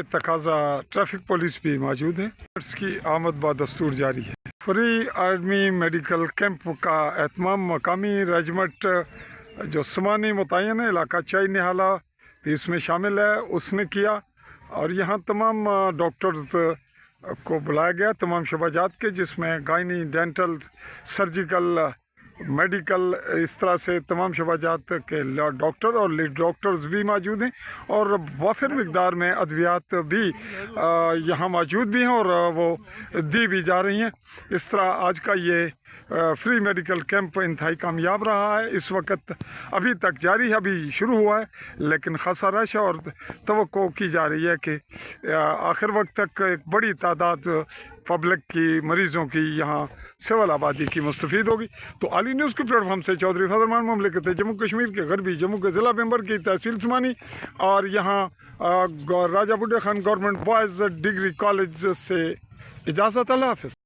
تقاضا traffic police بھی موجود ہے. اس کی آمد بادستور جاری ہے. فری آرمی میڈیکل کیمپ کا اہتمام مقامی رجمنٹ جو سمانی متعین ہے علاقہ چائی نہالا بھی اس میں شامل ہے اس نے کیا، اور یہاں تمام ڈاکٹرز کو بلایا گیا تمام شعبہ جات کے، جس میں گائنی، ڈینٹل، سرجیکل، میڈیکل، اس طرح سے تمام شعبہ جات کے ڈاکٹر اور لیڈ ڈاکٹرز بھی موجود ہیں، اور وافر مقدار میں ادویات بھی یہاں موجود بھی ہیں اور وہ دی بھی جا رہی ہیں. اس طرح آج کا یہ فری میڈیکل کیمپ انتہائی کامیاب رہا ہے. اس وقت ابھی تک جاری ہے، ابھی شروع ہوا ہے، لیکن خاصا رش ہے اور توقع کی جا رہی ہے کہ آخر وقت تک ایک بڑی تعداد پبلک کی، مریضوں کی یہاں سول آبادی کی مستفید ہوگی. تو عالی نیوز کے پلیٹ فارم سے چودھری فضل الرحمان مملکت جموں کشمیر کے غربی جموں کے ضلع ممبر کی تحصیل سمانی اور یہاں Raja Budhe Khan government boys degree college سے اجازت. اللہ حافظ.